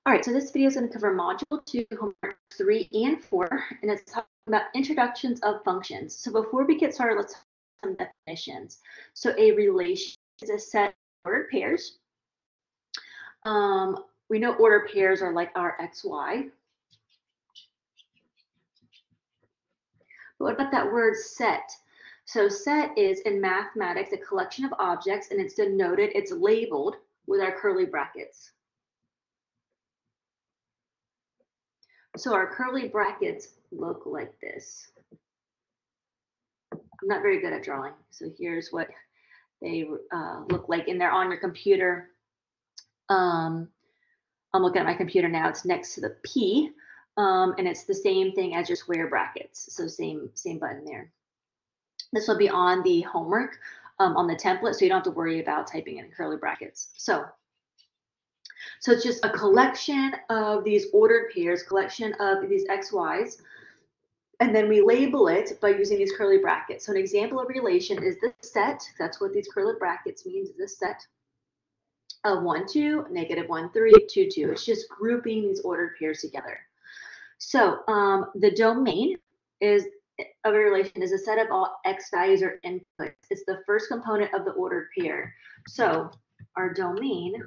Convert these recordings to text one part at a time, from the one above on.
All right, so this video is going to cover Module 2, Homework 3 and 4, and it's talking about introductions of functions. So before we get started, let's talk about some definitions. So a relation is a set of ordered pairs. We know ordered pairs are like our x, y. But what about that word set? So set is in mathematics a collection of objects, and it's denoted, it's labeled with our curly brackets. So our curly brackets look like this. I'm not very good at drawing, so here's what they look like, and they're on your computer. I'm looking at my computer now. It's next to the P, and it's the same thing as your square brackets. So same button there. This will be on the homework on the template, so you don't have to worry about typing in curly brackets. So it's just a collection of these ordered pairs, collection of these x, y's, and then we label it by using these curly brackets. So an example of relation is the set. That's what these curly brackets means, is the set of 1, 2, negative 1, 3, 2, 2. It's just grouping these ordered pairs together. So the domain is of a relation is a set of all x values or inputs. It's the first component of the ordered pair. So our domain,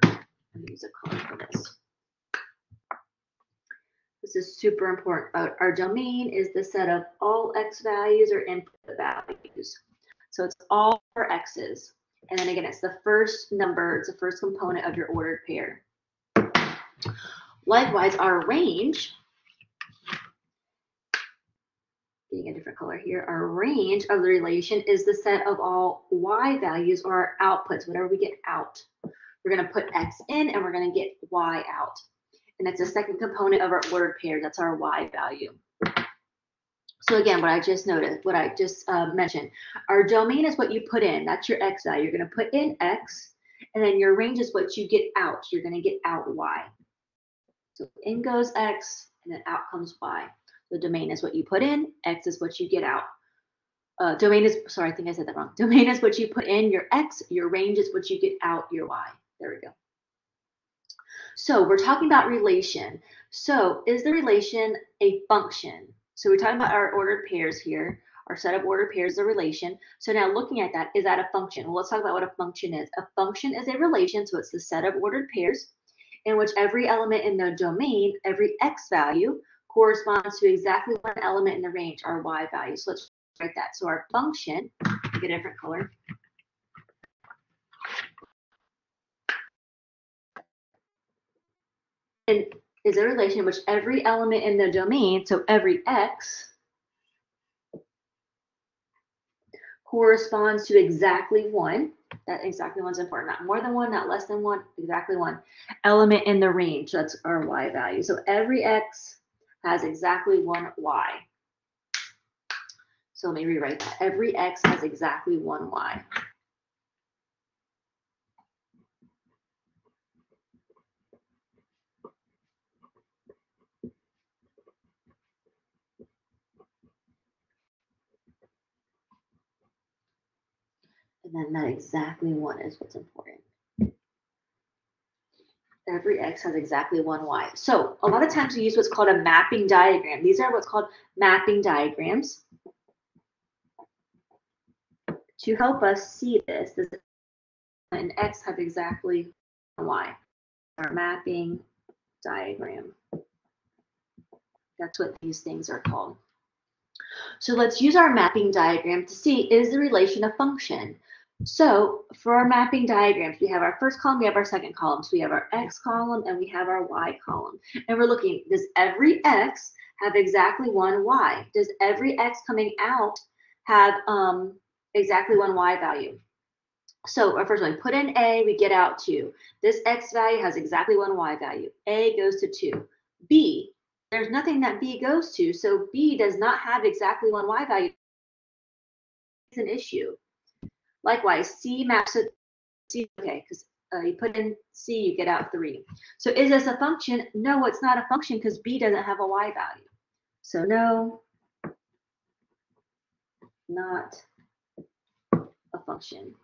let me use a color for this. This is super important. Our domain is the set of all x values or input values. So it's all for x's. And then again, it's the first number, it's the first component of your ordered pair. Likewise, our range, getting a different color here, our range of the relation is the set of all y values or our outputs, whatever we get out. We're going to put x in and we're going to get y out. And it's the second component of our ordered pair. That's our y value. So again, what I just mentioned, our domain is what you put in. That's your x value. You're going to put in x, and then your range is what you get out. You're going to get out y. So in goes x, and then out comes y. The domain is what you put in. X is what you get out. Domain is, sorry, I think I said that wrong. Domain is what you put in, your x. Your range is what you get out, your y. There we go. So we're talking about relation. So is the relation a function? So we're talking about our ordered pairs here. Our set of ordered pairs is a relation. So now looking at that, is that a function? Well, let's talk about what a function is. A function is a relation, so it's the set of ordered pairs in which every element in the domain, every x value, corresponds to exactly one element in the range, our y value. So let's write that. So our function, get a different color. And is a relation in which every element in the domain, so every x, corresponds to exactly one. That exactly one's important. Not more than one, not less than one, exactly one element in the range. That's our y value. So every x has exactly one y. So let me rewrite that. Every x has exactly one y. And then that exactly one is what's important. Every x has exactly one y. So a lot of times we use what's called a mapping diagram. These are what's called mapping diagrams to help us see this. Does an x have exactly one y? Our mapping diagram. That's what these things are called. So let's use our mapping diagram to see, is the relation a function? So for our mapping diagrams, we have our first column, we have our second column. So we have our x column and we have our y column. And we're looking, does every x have exactly one y? Does every x coming out have exactly one y value? So our first one, put in A, we get out 2. This x value has exactly one y value. A goes to 2. B, there's nothing that B goes to, so B does not have exactly one y value. It's an issue. Likewise, C maps to C, okay, because you put in C, you get out 3. So is this a function? No, it's not a function because B doesn't have a y value. So no, not a function.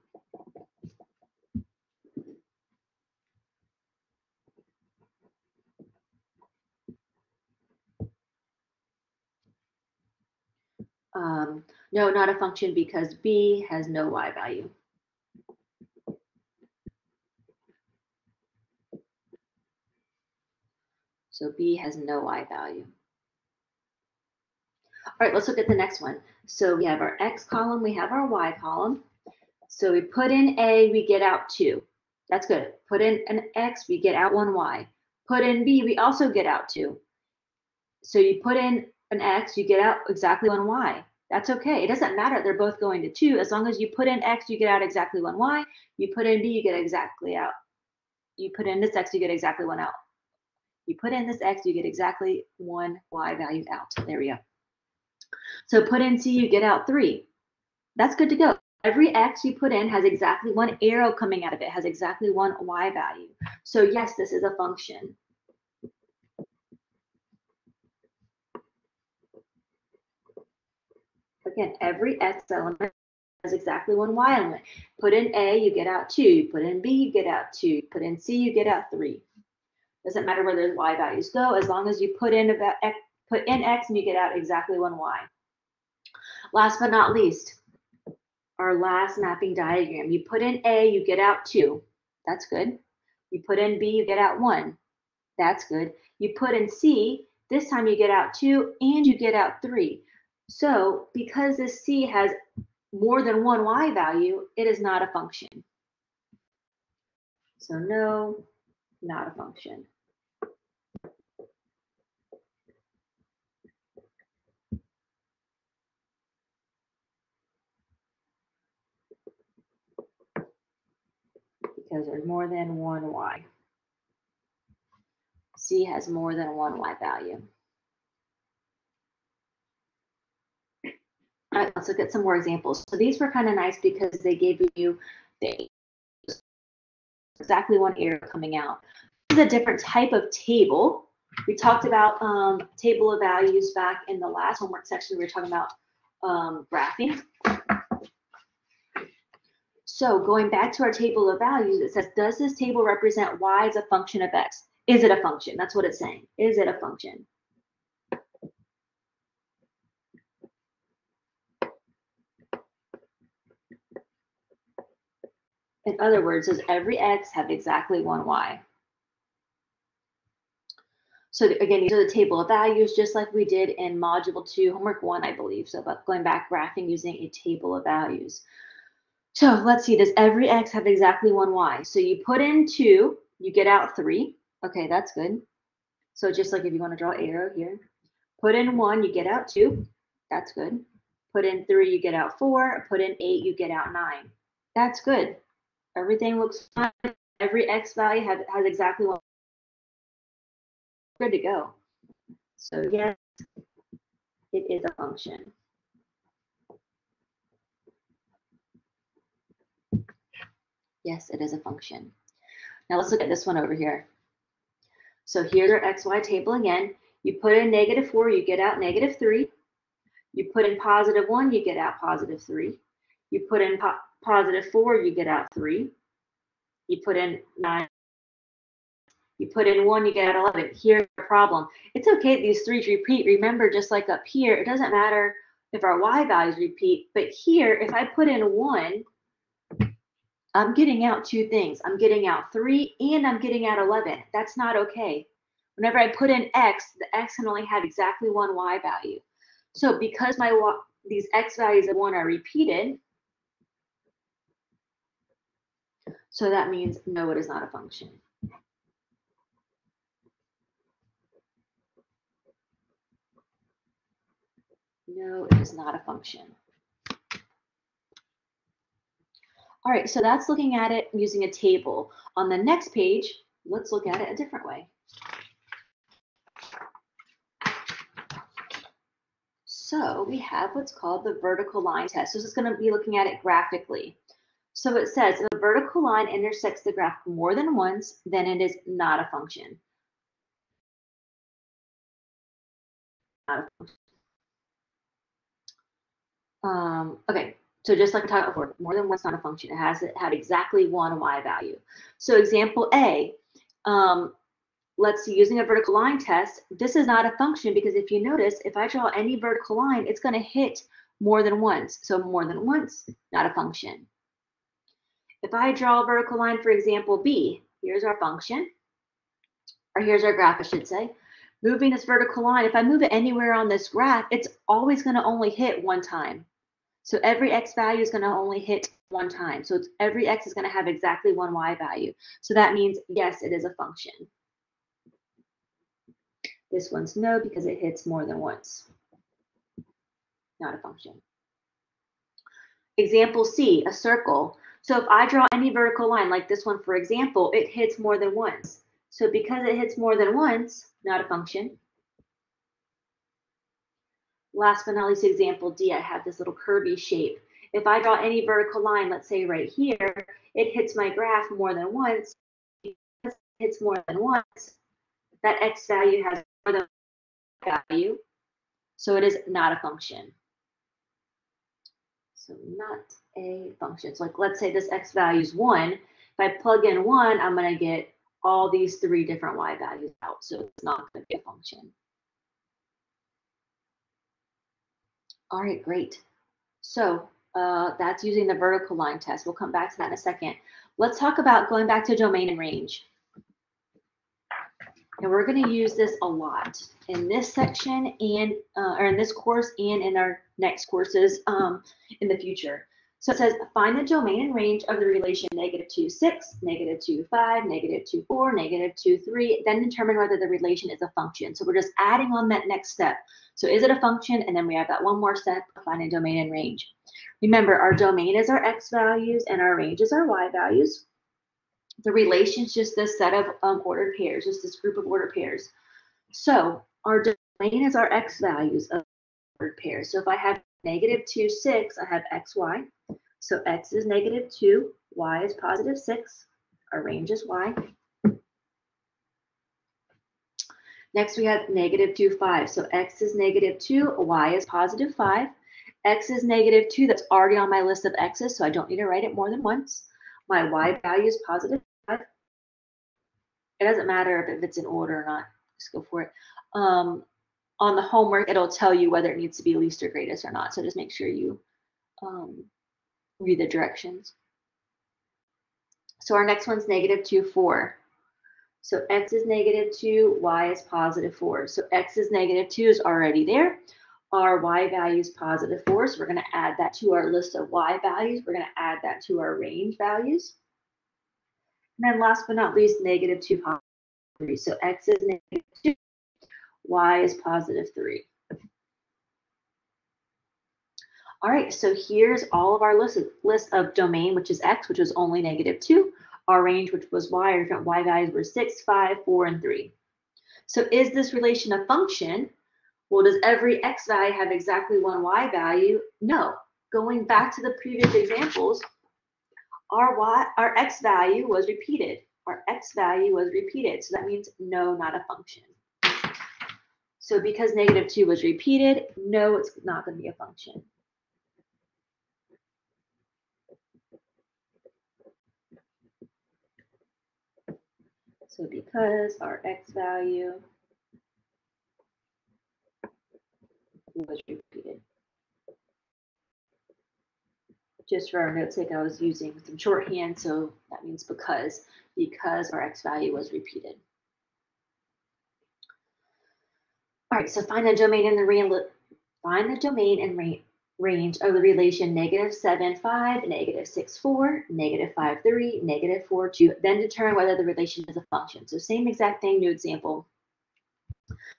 No, not a function because B has no y value. So B has no y value. All right, let's look at the next one. So we have our X column, we have our Y column. So we put in A, we get out 2. That's good. Put in an X, we get out 1 Y. Put in B, we also get out 2. So you put in an X, you get out exactly 1 Y. That's okay. It doesn't matter. They're both going to 2. As long as you put in X, you get out exactly 1 Y. You put in B, you get exactly out. You put in this X, you get exactly 1 out. You put in this X, you get exactly 1 Y value out. There we go. So put in C, you get out 3. That's good to go. Every X you put in has exactly 1 arrow coming out of it, has exactly 1 Y value. So yes, this is a function. Again, every X element has exactly 1 Y element. Put in A, you get out 2. You put in B, you get out 2. You put in C, you get out 3. Doesn't matter where those Y values go, as long as you put in X and you get out exactly 1 Y. Last but not least, our last mapping diagram. You put in A, you get out 2. That's good. You put in B, you get out 1. That's good. You put in C, this time you get out 2 and you get out 3. So because this C has more than 1 Y value, it is not a function. So no, not a function. Because there's more than 1 Y. C has more than 1 Y value. All right, let's look at some more examples. So these were kind of nice because they gave you exactly 1 arrow coming out. This is a different type of table. We talked about table of values back in the last homework section. We were talking about graphing. So going back to our table of values, it says, does this table represent y as a function of x? Is it a function? That's what it's saying. Is it a function? In other words, does every x have exactly 1 y? So again, these are the table of values, just like we did in Module 2, Homework 1, I believe. So about going back, graphing using a table of values. So let's see, does every x have exactly 1 y? So you put in 2, you get out 3. Okay, that's good. So just like if you want to draw an arrow here, put in 1, you get out 2. That's good. Put in 3, you get out 4. Put in 8, you get out 9. That's good. Everything looks fine. Every x value has exactly 1. Good to go. So yes, it is a function. Yes, it is a function. Now let's look at this one over here. So here's our XY table again. You put in -4, you get out -3. You put in +1, you get out +3. You put in +4, you get out 3. You put in 9. You put in 1, you get out 11. Here's the problem. It's okay if these 3's repeat. Remember, just like up here, it doesn't matter if our Y values repeat. But here, if I put in 1, I'm getting out 2 things. I'm getting out 3 and I'm getting out 11. That's not okay. Whenever I put in X, the X can only have exactly 1 Y value. So because these X values of 1 are repeated, so that means no, it is not a function. No, it is not a function. All right, so that's looking at it using a table. On the next page, let's look at it a different way. So we have what's called the vertical line test. So this is going to be looking at it graphically. So it says if a vertical line intersects the graph more than once, then it is not a function. Okay, so just like I talked before, more than once not a function. It has had exactly 1 Y value. So example A, let's see, using a vertical line test, this is not a function because if you notice, if I draw any vertical line, it's going to hit more than once. So more than once, not a function. If I draw a vertical line, for example, B, here's our function, or here's our graph, I should say. Moving this vertical line, if I move it anywhere on this graph, it's always going to only hit one time. So every x value is going to only hit one time. So every x is going to have exactly one y value. So that means, yes, it is a function. This one's no because it hits more than once. Not a function. Example C, a circle. So if I draw any vertical line like this one, for example, it hits more than once. So because it hits more than once, not a function. Last but not least, example D, I have this little curvy shape. If I draw any vertical line, let's say right here, it hits my graph more than once. Because it hits more than once, that x value has more than one value. So it is not a function. So not a function. So like, let's say this x value is 1. If I plug in 1, I'm going to get all these 3 different y values out. So it's not going to be a function. All right, great. So that's using the vertical line test. We'll come back to that in a second. Let's talk about going back to domain and range. And we're going to use this a lot in this section and or in this course and in our next courses in the future. So it says find the domain and range of the relation -2, 6, -2, 5, -2, 4, -2, 3, then determine whether the relation is a function. So we're just adding on that next step. So is it a function? And then we have that one more step, finding domain and range. Remember, our domain is our x values and our range is our y values. The relation is just this set of ordered pairs, just this group of ordered pairs. So our domain is our x values of ordered pairs. So if I have -2, 6, I have xy. So x is -2, y is +6. Our range is y. Next we have -2, 5. So x is -2, y is +5. X is -2, that's already on my list of x's, so I don't need to write it more than once. My y value is +5. It doesn't matter if it's in order or not, just go for it. On the homework, it'll tell you whether it needs to be least or greatest or not, so just make sure you read the directions. So our next one's -2, 4. So x is -2, y is +4. So x is -2 is already there. Our y value is +4, so we're going to add that to our list of y values. We're going to add that to our range values. And then last but not least, -2, 3. So x is -2, y is +3. All right, so here's all of our list of domain, which is x, which was only -2. Our range, which was y, our different y values were 6, 5, 4, and 3. So is this relation a function? Well, does every x value have exactly one y value? No. Going back to the previous examples, our x value was repeated. Our x value was repeated, so that means no, not a function. So because -2 was repeated, no, it's not going to be a function. So because our x value was repeated. Just for our note's sake, I was using some shorthand, so that means because our x value was repeated. All right, so find the domain and range of the relation -7, 5, -6, 4, -5, 3, -4, 2. Then determine whether the relation is a function. So same exact thing, new example.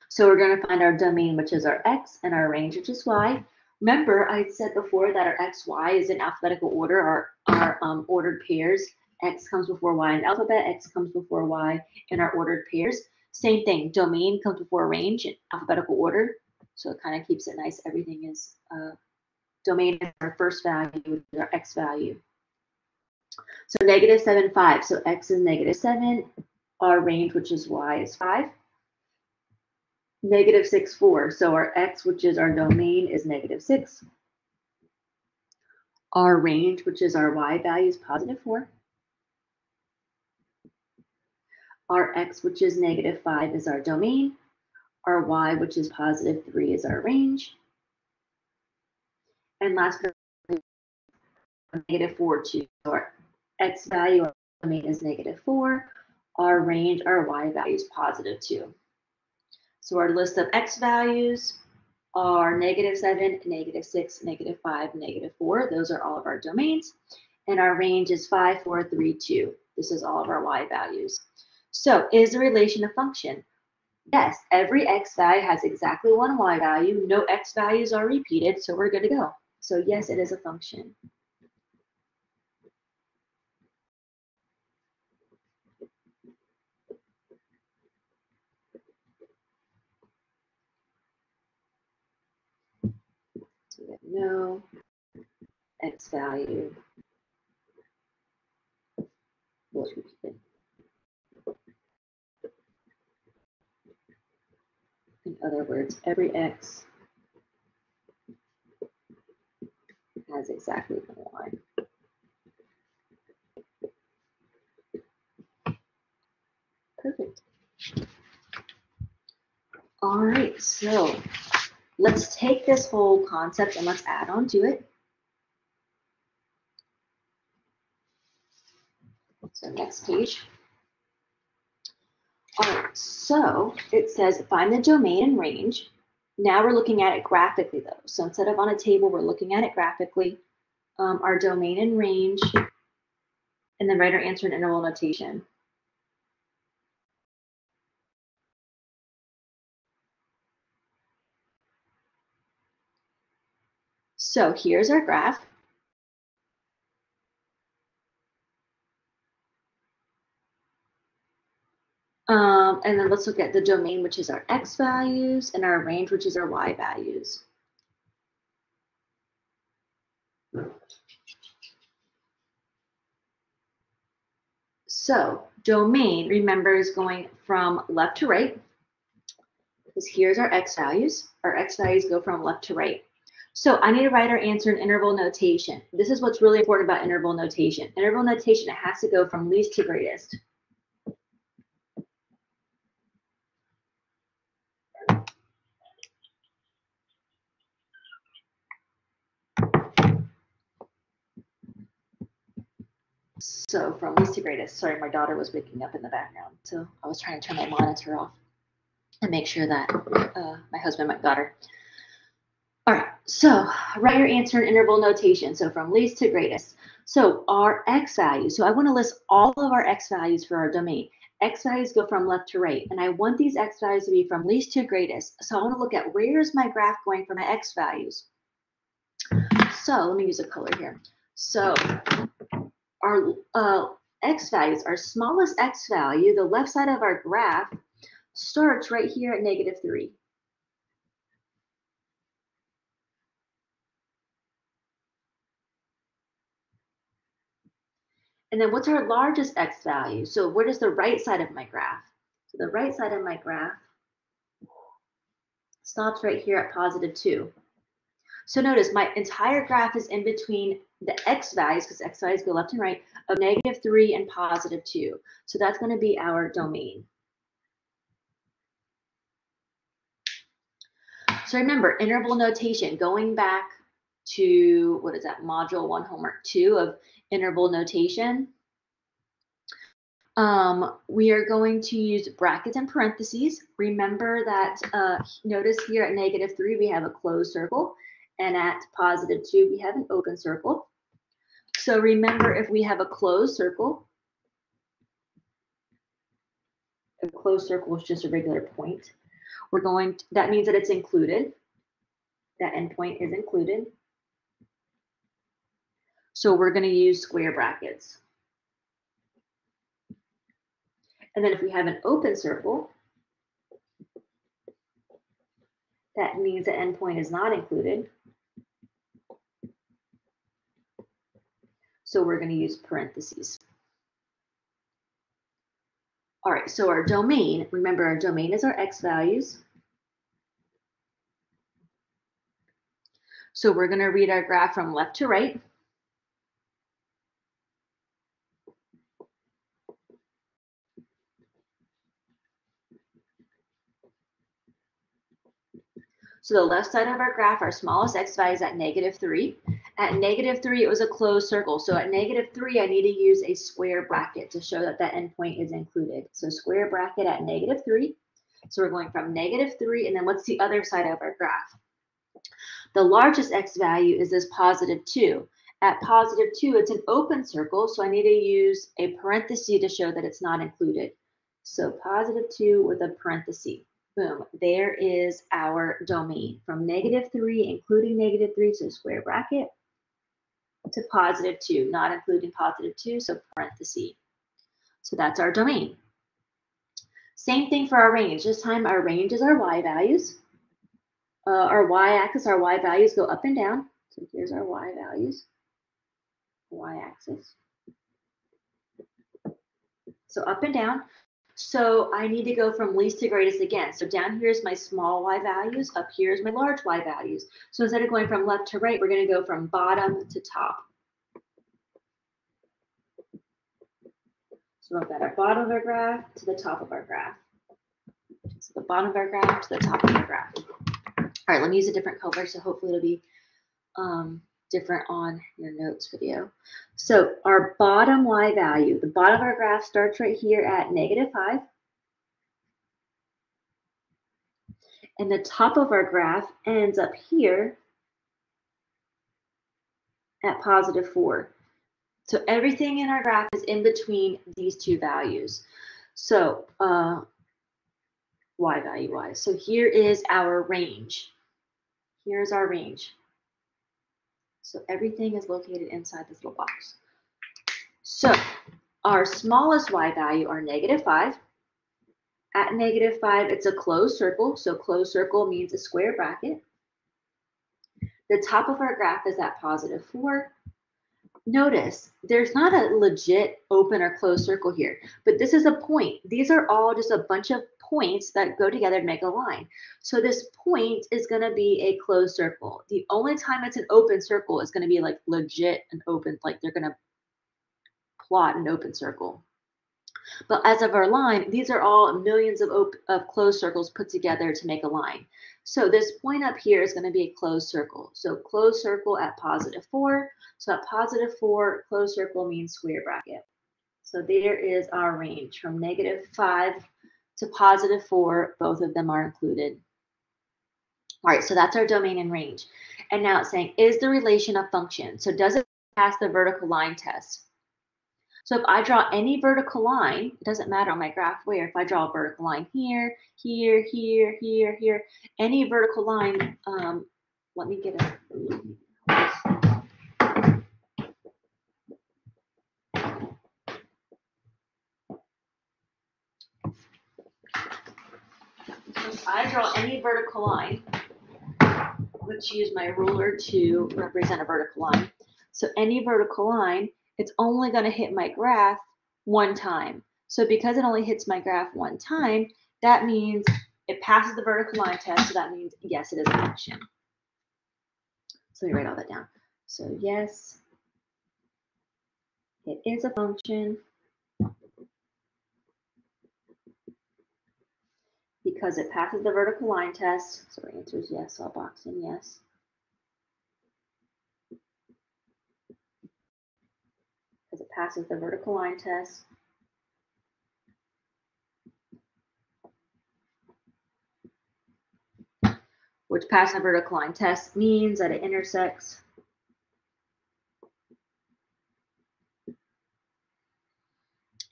So we're going to find our domain, which is our x, and our range, which is y. Remember, I said before that our x, y is in alphabetical order, our ordered pairs. X comes before y in alphabet, x comes before y in our ordered pairs. Same thing, domain comes before range in alphabetical order. So it kind of keeps it nice. Everything is domain is our first value, which is our x value. So -7, 5. So x is -7. Our range, which is y, is 5. -6, 4. So our x, which is our domain, is -6. Our range, which is our y value, is +4. Our x, which is -5, is our domain. Our y, which is +3, is our range. And last but -4, 2. So our x value, our domain is -4. Our range, our y value is +2. So our list of x values are -7, -6, -5, -4. Those are all of our domains. And our range is 5, 4, 3, 2. This is all of our y values. So is the relation a function? Yes, every x value has exactly one y value. No x values are repeated, so we're good to go. So yes, it is a function. So we have no x value was repeated. In other words, every x has exactly one y. Perfect. All right, so let's take this whole concept and let's add on to it. So next page. All right, so it says find the domain and range. Now we're looking at it graphically though. So instead of on a table, we're looking at it graphically. Our domain and range, and then write our answer in interval notation. So here's our graph. And then let's look at the domain, which is our x values, and our range, which is our y values. So domain, remember, is going from left to right, because here's our x values. Our x values go from left to right. So I need to write our answer in interval notation. This is what's really important about interval notation. Interval notation, it has to go from least to greatest. So from least to greatest. Sorry, my daughter was waking up in the background, so I was trying to turn my monitor off and make sure that my husband, my daughter. All right, so write your answer in interval notation. So from least to greatest. So our x values, so I want to list all of our x values for our domain. X values go from left to right, and I want these x values to be from least to greatest. So I want to look at where's my graph going for my x values. So let me use a color here. So our x values, our smallest x value, the left side of our graph, starts right here at -3. And then what's our largest x value? So where does the right side of my graph? So the right side of my graph stops right here at +2. So notice my entire graph is in between the x values, because x values go left and right, of -3 and +2. So that's going to be our domain. So remember, interval notation, going back to, what is that, module 1, homework 2 of interval notation. We are going to use brackets and parentheses. Remember that, notice here at -3, we have a closed circle, and at +2, we have an open circle. So remember, if we have a closed circle is just a regular point. That means that it's included. That endpoint is included. So we're going to use square brackets. And then if we have an open circle, that means the endpoint is not included. So we're going to use parentheses. All right, so our domain, remember our domain is our x values. So we're going to read our graph from left to right. So the left side of our graph, our smallest x value is at -3. At -3, it was a closed circle. So at -3, I need to use a square bracket to show that that endpoint is included. So square bracket at -3. So we're going from -3, and then what's the other side of our graph? The largest x value is this +2. At +2, it's an open circle, so I need to use a parenthesis to show that it's not included. So +2 with a parenthesis. Boom, there is our domain from -3, including -3, so square bracket, to +2, not including +2, so parenthesis. So that's our domain. Same thing for our range. This time our range is our y values. Our y-axis, our y values go up and down. So here's our y values, y-axis. So up and down. So I need to go from least to greatest again. So down here is my small y values, up here is my large y values. So instead of going from left to right, we're going to go from bottom to top. So we've got our bottom of our graph to the top of our graph. So the bottom of our graph to the top of our graph. All right, let me use a different color, so hopefully it'll be different on your notes video. So our bottom y value, the bottom of our graph starts right here at -5. And the top of our graph ends up here at +4. So everything in our graph is in between these two values. So y value wise. So here is our range. Here's our range. So everything is located inside this little box. So our smallest y value are -5. At -5, it's a closed circle. So closed circle means a square bracket. The top of our graph is at +4. Notice there's not a legit open or closed circle here, but this is a point. These are all just a bunch of points that go together to make a line. So this point is going to be a closed circle. The only time it's an open circle is going to be like legit and open, like they're going to plot an open circle. But as of our line, these are all millions of closed circles put together to make a line. So this point up here is going to be a closed circle. So closed circle at +4. So at +4, closed circle means square bracket. So there is our range from -5 to +4. Both of them are included. All right, so that's our domain and range. And now it's saying, is the relation a function? So does it pass the vertical line test? So if I draw any vertical line, it doesn't matter on my graph where, if I draw a vertical line here, here, here, here, here, any vertical line, let me get a, so if I draw any vertical line, let's use my ruler to represent a vertical line. So any vertical line, it's only going to hit my graph one time. So because it only hits my graph one time, that means it passes the vertical line test. So that means, yes, it is a function. So let me write all that down. So yes, it is a function because it passes the vertical line test. So our answer is yes, so I'll box in yes. Because it passes the vertical line test. Which passing the vertical line test means that it intersects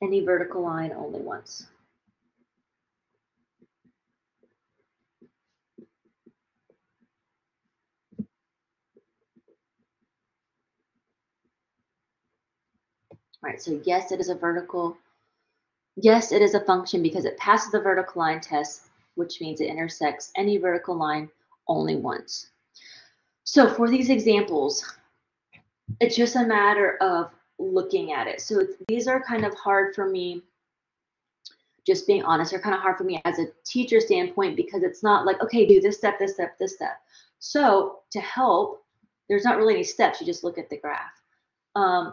any vertical line only once. All right, so yes, it is a vertical. Yes, it is a function because it passes the vertical line test, which means it intersects any vertical line only once. So for these examples, it's just a matter of looking at it. So these are kind of hard for me, just being honest, they're kind of hard for me as a teacher standpoint because it's not like, okay, do this step, this step, this step. So to help, there's not really any steps, you just look at the graph.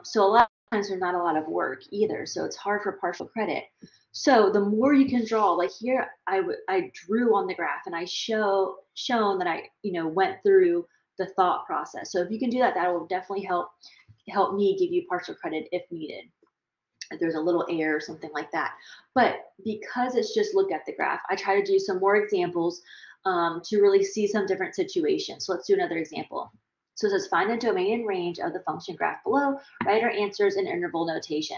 So a lot there's not a lot of work either, so it's hard for partial credit. So the more you can draw, like here, I drew on the graph and I shown that I went through the thought process. So if you can do that, that will definitely help me give you partial credit if needed. If there's a little error or something like that. But because it's just look at the graph, I try to do some more examples to really see some different situations. So let's do another example. So it says find the domain and range of the function graph below. Write our answers in interval notation.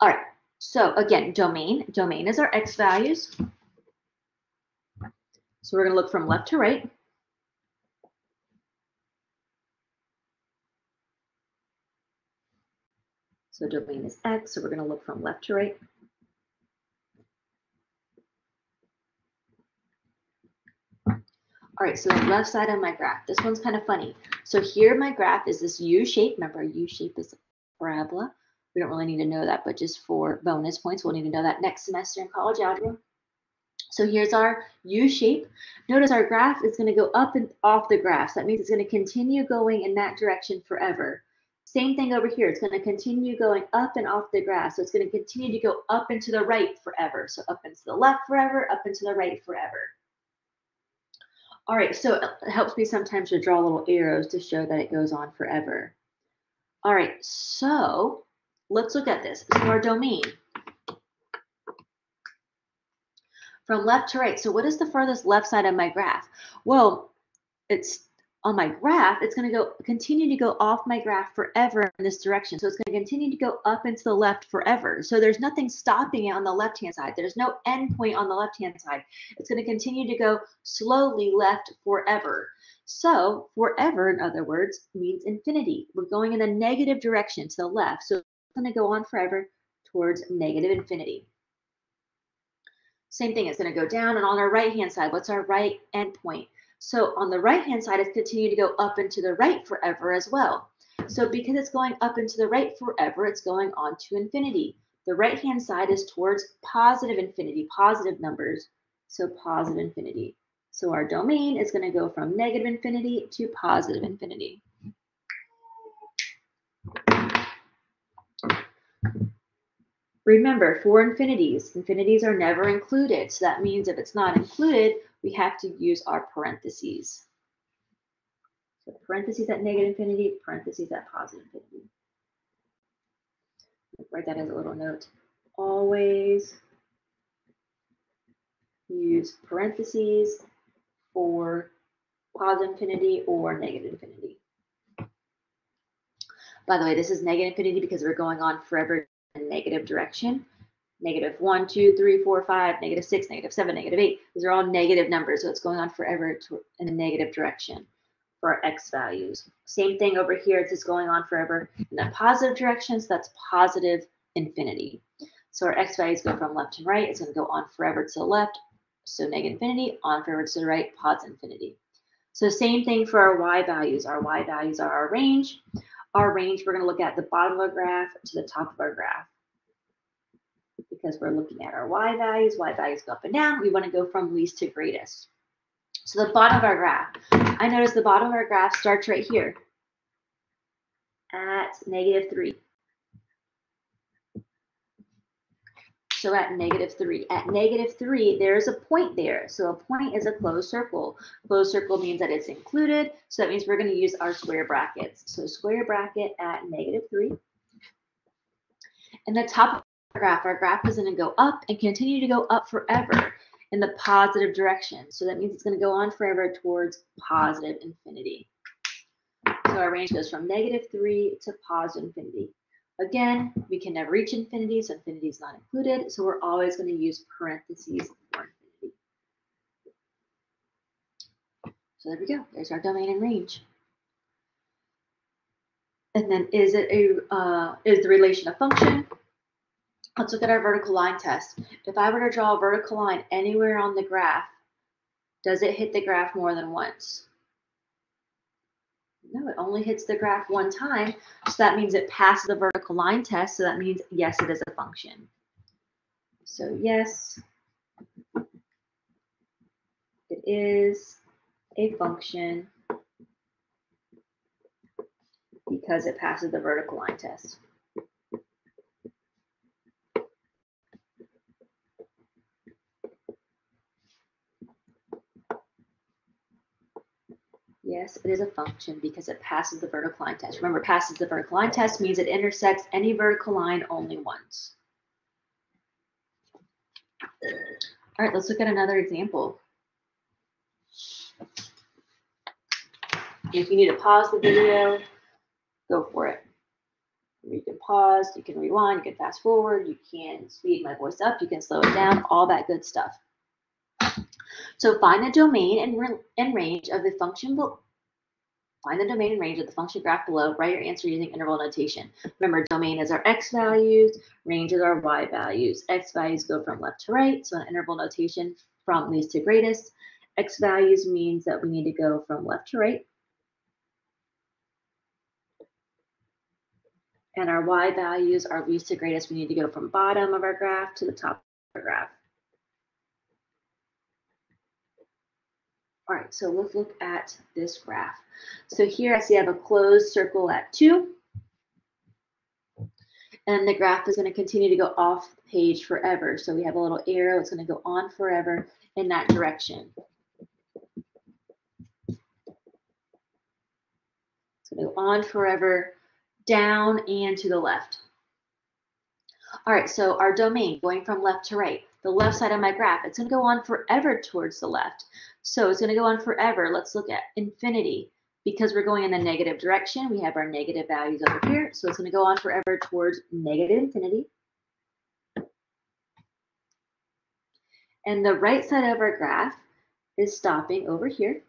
All right. So again, domain is our x values. So we're going to look from left to right. So domain is x, so we're going to look from left to right. All right, so the left side of my graph, this one's kind of funny. So here my graph is this U shape. Remember, U shape is a parabola. We don't really need to know that, but just for bonus points, we'll need to know that next semester in college algebra. So here's our U shape. Notice our graph is going to go up and off the graph. So that means it's going to continue going in that direction forever. Same thing over here. It's going to continue going up and off the graph. So it's going to continue to go up and to the right forever. So up and to the left forever, up and to the right forever. All right, so it helps me sometimes to draw little arrows to show that it goes on forever. All right, so let's look at this. So our domain. From left to right. So what is the furthest left side of my graph? Well, it's on my graph, it's going to continue to go off my graph forever in this direction. So it's going to continue to go up and to the left forever. So there's nothing stopping it on the left-hand side. There's no end point on the left-hand side. It's going to continue to go slowly left forever. So forever, in other words, means infinity. We're going in the negative direction to the left. So it's going to go on forever towards negative infinity. Same thing, it's going to go down. And on our right-hand side, what's our right end point? So on the right-hand side, it's continuing to go up and to the right forever as well. So because it's going up and to the right forever, it's going on to infinity. The right-hand side is towards positive infinity, positive numbers. So positive infinity. So our domain is going to go from negative infinity to positive infinity. Remember, for infinities are never included. So that means if it's not included, we have to use our parentheses. So parentheses at negative infinity, parentheses at positive infinity. Write that as a little note. Always use parentheses for positive infinity or negative infinity. By the way, this is negative infinity because we're going on forever in negative direction. Negative 1, 2, 3, 4, 5, negative 6, negative 7, negative 8. These are all negative numbers, so it's going on forever in a negative direction for our x values. Same thing over here, it's just going on forever in the positive direction, so that's positive infinity. So our x values go from left to right. It's going to go on forever to the left, so negative infinity, on forever to the right, positive infinity. So same thing for our y values. Our y values are our range. Our range, we're going to look at the bottom of our graph to the top of our graph. Because we're looking at our y values go up and down. We want to go from least to greatest. So the bottom of our graph, I notice the bottom of our graph starts right here at -3. So at -3. At -3, there's a point there. So a point is a closed circle. Closed circle means that it's included. So that means we're going to use our square brackets. So square bracket at -3. And the top of our graph is going to go up and continue to go up forever in the positive direction. So that means it's going to go on forever towards positive infinity. So our range goes from -3 to positive infinity. Again, we can never reach infinity, so infinity is not included. So we're always going to use parentheses for infinity. So there we go. There's our domain and range. And then is the relation a function? Let's look at our vertical line test. If I were to draw a vertical line anywhere on the graph, does it hit the graph more than once? No, it only hits the graph one time. So that means it passes the vertical line test. So that means, yes, it is a function. So yes, it is a function because it passes the vertical line test. Yes, it is a function because it passes the vertical line test. Remember, passes the vertical line test means it intersects any vertical line only once. All right, let's look at another example. If you need to pause the video, go for it. You can pause, you can rewind, you can fast forward, you can speed my voice up, you can slow it down, all that good stuff. So find the domain and range of the function below. Find the domain and range of the function graph below. Write your answer using interval notation. Remember, domain is our x values, range is our y values. X values go from left to right, so an interval notation from least to greatest. X values means that we need to go from left to right. And our y values are least to greatest. We need to go from bottom of our graph to the top of our graph. All right, so let's look at this graph. So here I see I have a closed circle at 2. And the graph is going to continue to go off the page forever. So we have a little arrow. It's going to go on forever in that direction. It's going to go on forever down and to the left. All right, so our domain going from left to right, the left side of my graph, it's going to go on forever towards the left. So it's going to go on forever. Let's look at infinity. Because we're going in the negative direction, we have our negative values over here. So it's going to go on forever towards negative infinity. And the right side of our graph is stopping over here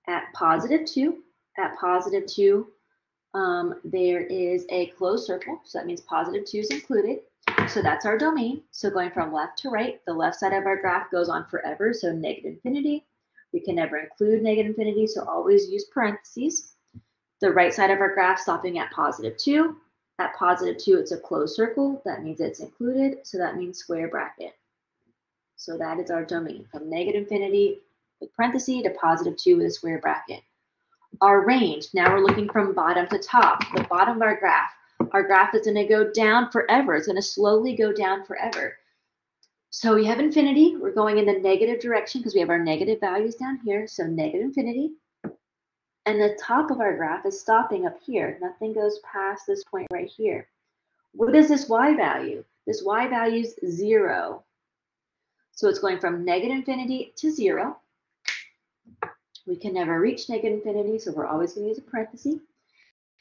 at positive 2. At positive 2, there is a closed circle. So that means positive 2 is included. So that's our domain. So going from left to right, the left side of our graph goes on forever. So negative infinity. We can never include negative infinity, so always use parentheses. The right side of our graph stopping at positive 2. At positive 2, it's a closed circle. That means it's included. So that means square bracket. So that is our domain from negative infinity with parentheses to positive 2 with a square bracket. Our range, now we're looking from bottom to top, the bottom of our graph. Our graph is going to go down forever. It's going to slowly go down forever. So we have infinity. We're going in the negative direction because we have our negative values down here. So negative infinity. And the top of our graph is stopping up here. Nothing goes past this point right here. What is this y value? This y value is 0. So it's going from negative infinity to 0. We can never reach negative infinity, so we're always going to use a parenthesis.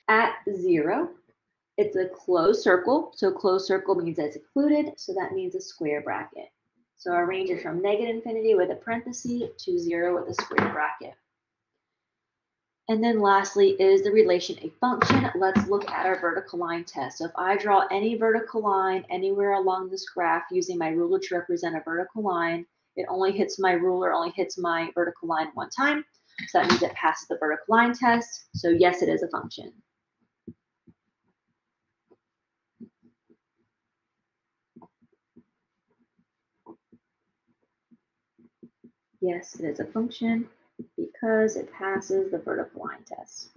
At 0, it's a closed circle. So closed circle means it's included, so that means a square bracket. So our range is from negative infinity with a parenthesis to 0 with a square bracket. And then lastly is the relation a function. Let's look at our vertical line test. So if I draw any vertical line anywhere along this graph using my ruler to represent a vertical line, it only hits my ruler, only hits my vertical line one time. So that means it passes the vertical line test. So yes, it is a function. Yes, it is a function because it passes the vertical line test.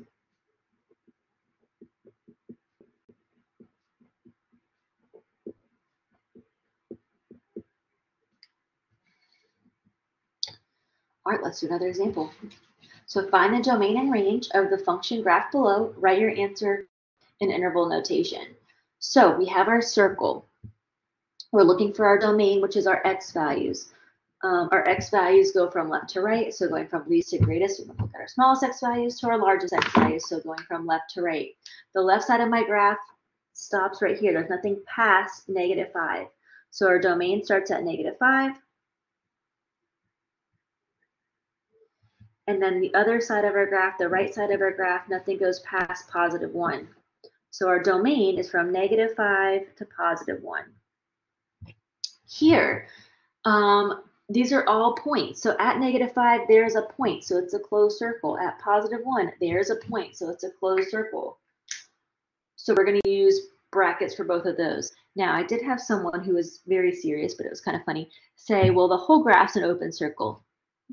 All right, let's do another example. So find the domain and range of the function graph below. Write your answer in interval notation. So we have our circle. We're looking for our domain, which is our x values. Our x values go from left to right, so going from least to greatest. We're going to look at our smallest x values to our largest x values, so going from left to right. The left side of my graph stops right here. There's nothing past negative 5. So our domain starts at negative 5. And then the other side of our graph, the right side of our graph, nothing goes past positive 1. So our domain is from negative 5 to positive 1. Here, these are all points. So at negative 5, there's a point, so it's a closed circle. At positive 1, there's a point, so it's a closed circle. So we're going to use brackets for both of those. Now, I did have someone who was very serious, but it was kind of funny, say, well, the whole graph's an open circle.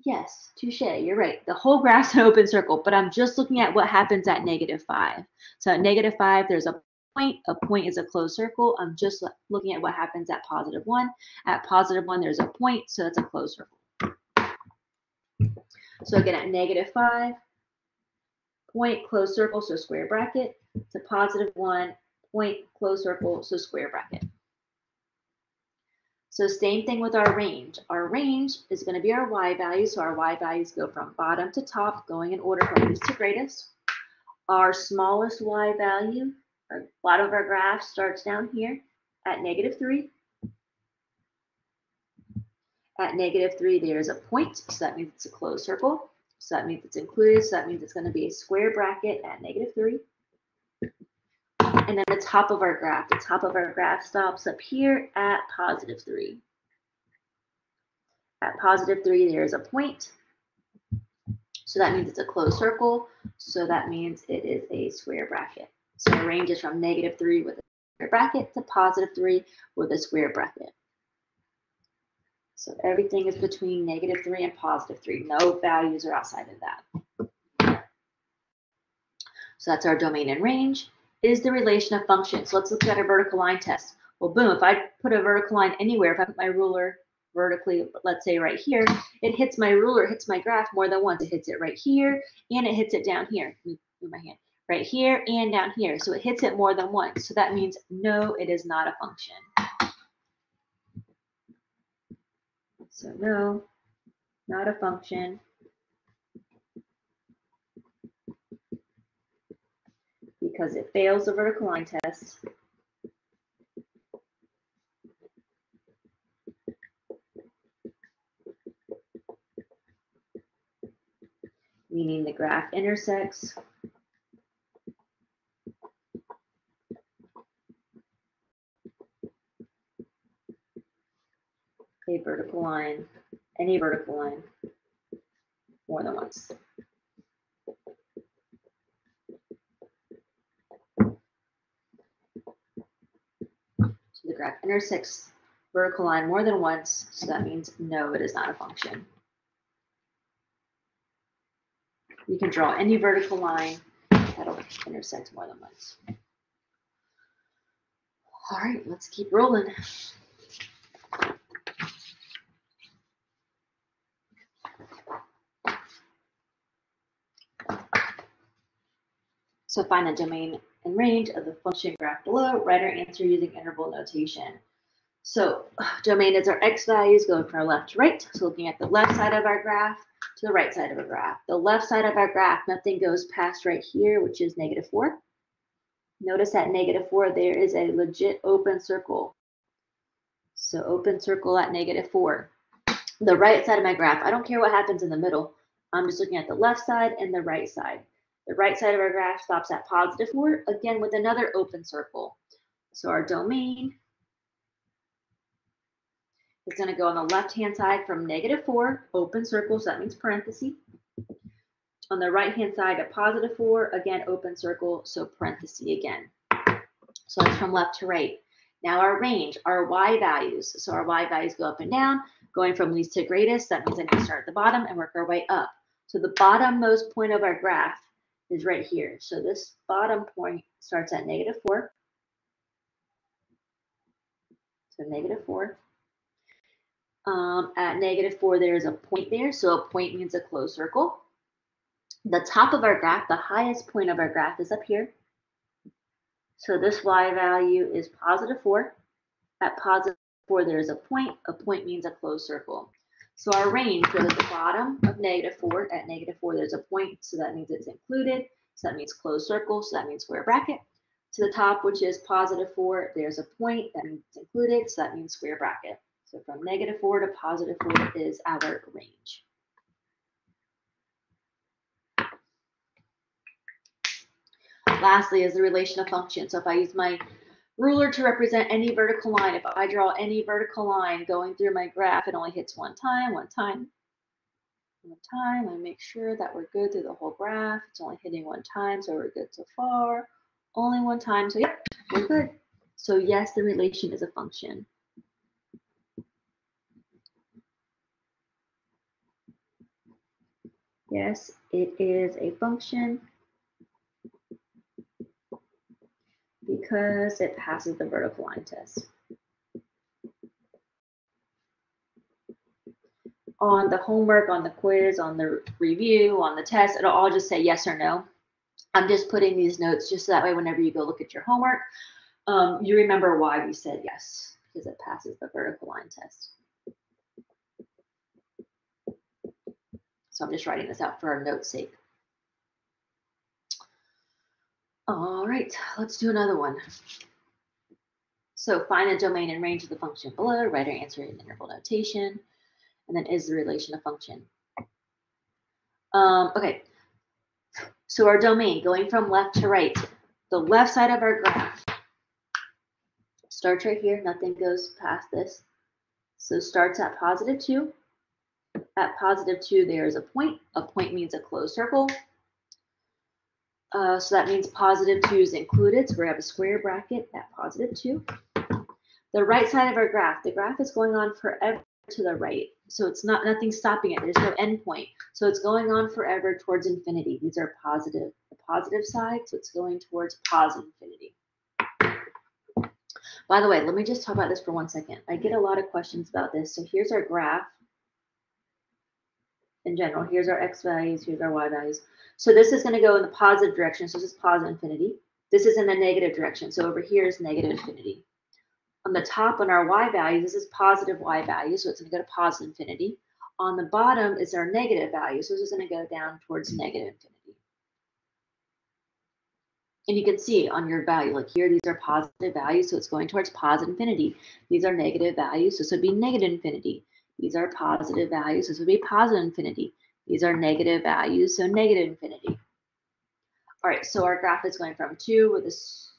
Yes, touche, you're right. The whole graph's an open circle, but I'm just looking at what happens at -5. So at -5, there's a point. A point is a closed circle. I'm just looking at what happens at +1. At +1, there's a point, so it's a closed circle. So again, at -5, point, closed circle, so square bracket, to +1, point, closed circle, so square bracket. So same thing with our range. Our range is going to be our y values. So our y values go from bottom to top, going in order from least to greatest. Our smallest y value, our bottom of our graph, starts down here at -3. At -3, there's a point, so that means it's a closed circle. So that means it's included, so that means it's going to be a square bracket at -3. And then the top of our graph stops up here at +3. At +3, there's a point. So that means it's a closed circle. So that means it is a square bracket. So it ranges from -3 with a square bracket to +3 with a square bracket. So everything is between -3 and +3. No values are outside of that. So that's our domain and range. Is the relation of functions. So let's look at a vertical line test. Well, boom, if I put a vertical line anywhere, if I put my ruler vertically, let's say right here, it hits my ruler, hits my graph more than once. It hits it right here, and it hits it down here. Let me move my hand. Right here and down here. So it hits it more than once. So that means no, it is not a function. So no, not a function. Because it fails the vertical line test. Meaning the graph intersects a vertical line, any vertical line, more than once. So the graph intersects vertical line more than once, so that means no, it is not a function. You can draw any vertical line that'll intersect more than once. All right, let's keep rolling. So find the domain and range of the function graph below. Write our answer using interval notation. So domain is our x values going from left to right. So looking at the left side of our graph to the right side of our graph. The left side of our graph, nothing goes past right here, which is -4. Notice at -4, there is a legit open circle. So open circle at -4. The right side of my graph, I don't care what happens in the middle. I'm just looking at the left side and the right side. The right side of our graph stops at +4, again with another open circle. So our domain is going to go on the left-hand side from -4, open circle, so that means parenthesis. On the right-hand side at +4, again, open circle, so parenthesis again. So that's from left to right. Now our range, our y values. So our y values go up and down, going from least to greatest. That means I need to start at the bottom and work our way up. So the bottommost point of our graph is right here. So this bottom point starts at -4. So -4. At -4, there's a point there. So a point means a closed circle. The top of our graph, the highest point of our graph is up here. So this y value is +4. At +4, there's a point. A point means a closed circle. So our range goes at the bottom of -4. At -4, there's a point, so that means it's included. So that means closed circle, so that means square bracket. To the top, which is +4, there's a point, that means it's included, so that means square bracket. So from -4 to +4 is our range. Lastly is the relation of functions. So if I use my ruler to represent any vertical line, if I draw any vertical line going through my graph, it only hits one time. I make sure that we're good through the whole graph. It's only hitting one time, so we're good so far. Only one time, so yep, we're good. So yes, the relation is a function. Yes, it is a function because it passes the vertical line test. On the homework, on the quiz, on the review, on the test, it'll all just say yes or no. I'm just putting these notes just so that way whenever you go look at your homework, you remember why we said yes, because it passes the vertical line test. So I'm just writing this out for our note's sake. All right, let's do another one. So find the domain and range of the function below, write our answer in interval notation, and then is the relation a function. Okay, so our domain, going from left to right, the left side of our graph starts right here, nothing goes past this. So starts at +2. At +2, there's a point. A point means a closed circle. So that means +2 is included. So we have a square bracket at +2. The right side of our graph, the graph is going on forever to the right. So it's nothing stopping it. There's no end point. So it's going on forever towards infinity. These are positive, the positive side. So it's going towards positive infinity. By the way, let me just talk about this for 1 second. I get a lot of questions about this. So here's our graph in general. Here's our x values, here's our y values. So this is going to go in the positive direction. So this is positive infinity. This is in the negative direction. So over here is negative infinity. On the top on our y value, this is positive y value. So it's going to go to positive infinity. On the bottom is our negative value. So this is going to go down towards negative infinity. And you can see on your value, like here, these are positive values. So it's going towards positive infinity. These are negative values. So this would be negative infinity. These are positive values. This would be positive infinity. These are negative values, so negative infinity. All right, so our graph is going from 2 with this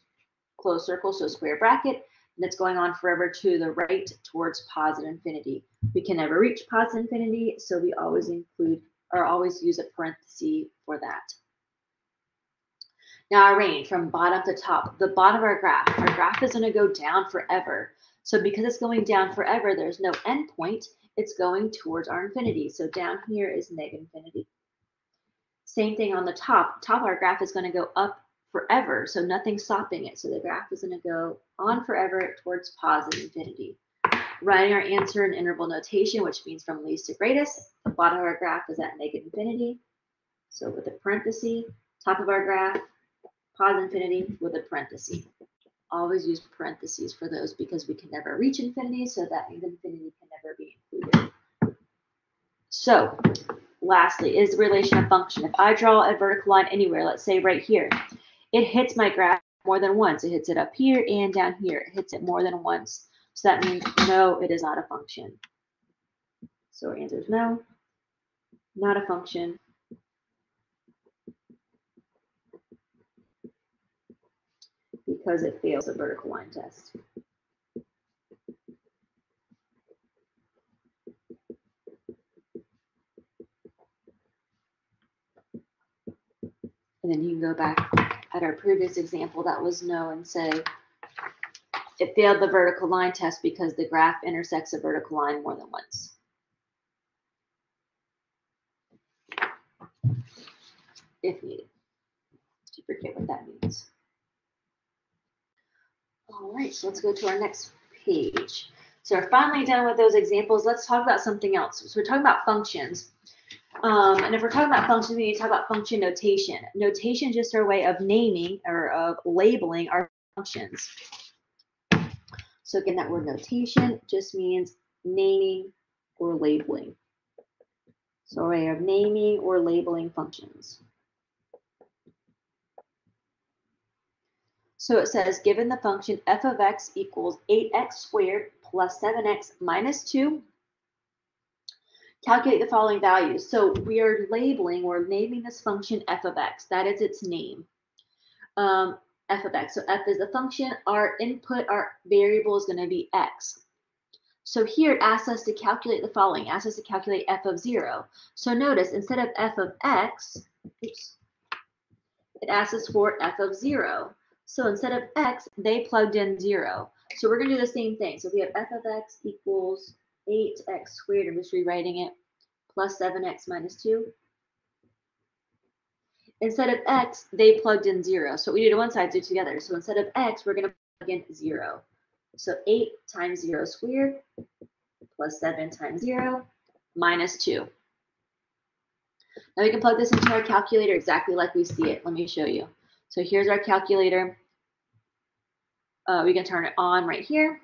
closed circle, so square bracket, and it's going on forever to the right towards positive infinity. We can never reach positive infinity, so we always include or always use a parenthesis for that. Now our range from bottom to top, the bottom of our graph is going to go down forever. So because it's going down forever, there's no end point. It's going towards our infinity. So down here is negative infinity. Same thing on the top. Top of our graph is going to go up forever. So nothing's stopping it. So the graph is going to go on forever towards positive infinity. Writing our answer in interval notation, which means from least to greatest. The bottom of our graph is at negative infinity. So with a parenthesis, top of our graph, positive infinity with a parenthesis. Always use parentheses for those because we can never reach infinity, so that means infinity can never be included. So lastly, is the relation a function? If I draw a vertical line anywhere, let's say right here, it hits my graph more than once. It hits it up here and down here. It hits it more than once. So that means no, it is not a function. So our answer is no, not a function. Because it fails the vertical line test. And then you can go back at our previous example that was no and say it failed the vertical line test because the graph intersects a vertical line more than once. If needed, to forget what that means. All right, so let's go to our next page. So we're finally done with those examples. Let's talk about something else. So we're talking about functions. And if we're talking about functions, we need to talk about function notation. Notation is just our way of naming or of labeling our functions. So again, that word notation just means naming or labeling. So a way of naming or labeling functions. So it says, given the function f of x equals 8x squared plus 7x minus 2, calculate the following values. So we are labeling or naming this function f of x. That is its name. F of x. So f is the function. Our input, our variable is going to be x. So here it asks us to calculate the following. It asks us to calculate f of 0. So notice, instead of f of x, oops, it asks us for f of 0. So instead of x, they plugged in 0. So we're going to do the same thing. So we have f of x equals 8x squared. I'm just rewriting it. Plus 7x minus 2. Instead of x, they plugged in 0. So what we do to one side, do together. So instead of x, we're going to plug in 0. So 8 times 0 squared plus 7 times 0 minus 2. Now we can plug this into our calculator exactly like we see it. Let me show you. So here's our calculator. We can turn it on right here,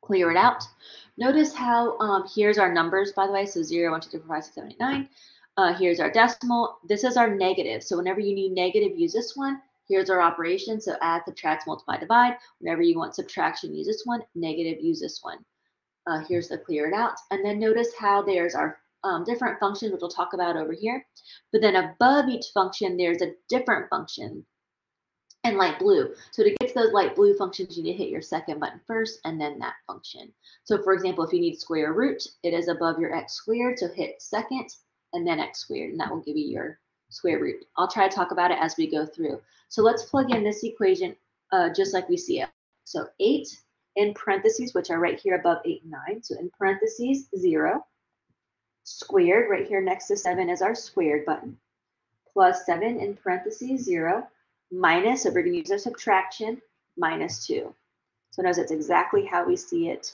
clear it out. Notice how here's our numbers, by the way. So 0, 1, 2, 3, 4, 5, 6, 7, 8, 9. Here's our decimal. This is our negative. So whenever you need negative, use this one. Here's our operation. So add, subtract, multiply, divide. Whenever you want subtraction, use this one. Negative, use this one. Here's the clear it out. And then notice how there's our different functions, which we'll talk about over here. But then above each function, there's a different function in light blue. So to get to those light blue functions, you need to hit your second button first and then that function. So for example, if you need square root, it is above your x squared. So hit second and then x squared, and that will give you your square root. I'll try to talk about it as we go through. So let's plug in this equation just like we see it. So 8 in parentheses, which are right here above 8 and 9. So in parentheses, 0. Squared, right here next to 7 is our squared button. Plus 7 in parentheses, 0. Minus, so we're going to use our subtraction, minus 2. So notice that's exactly how we see it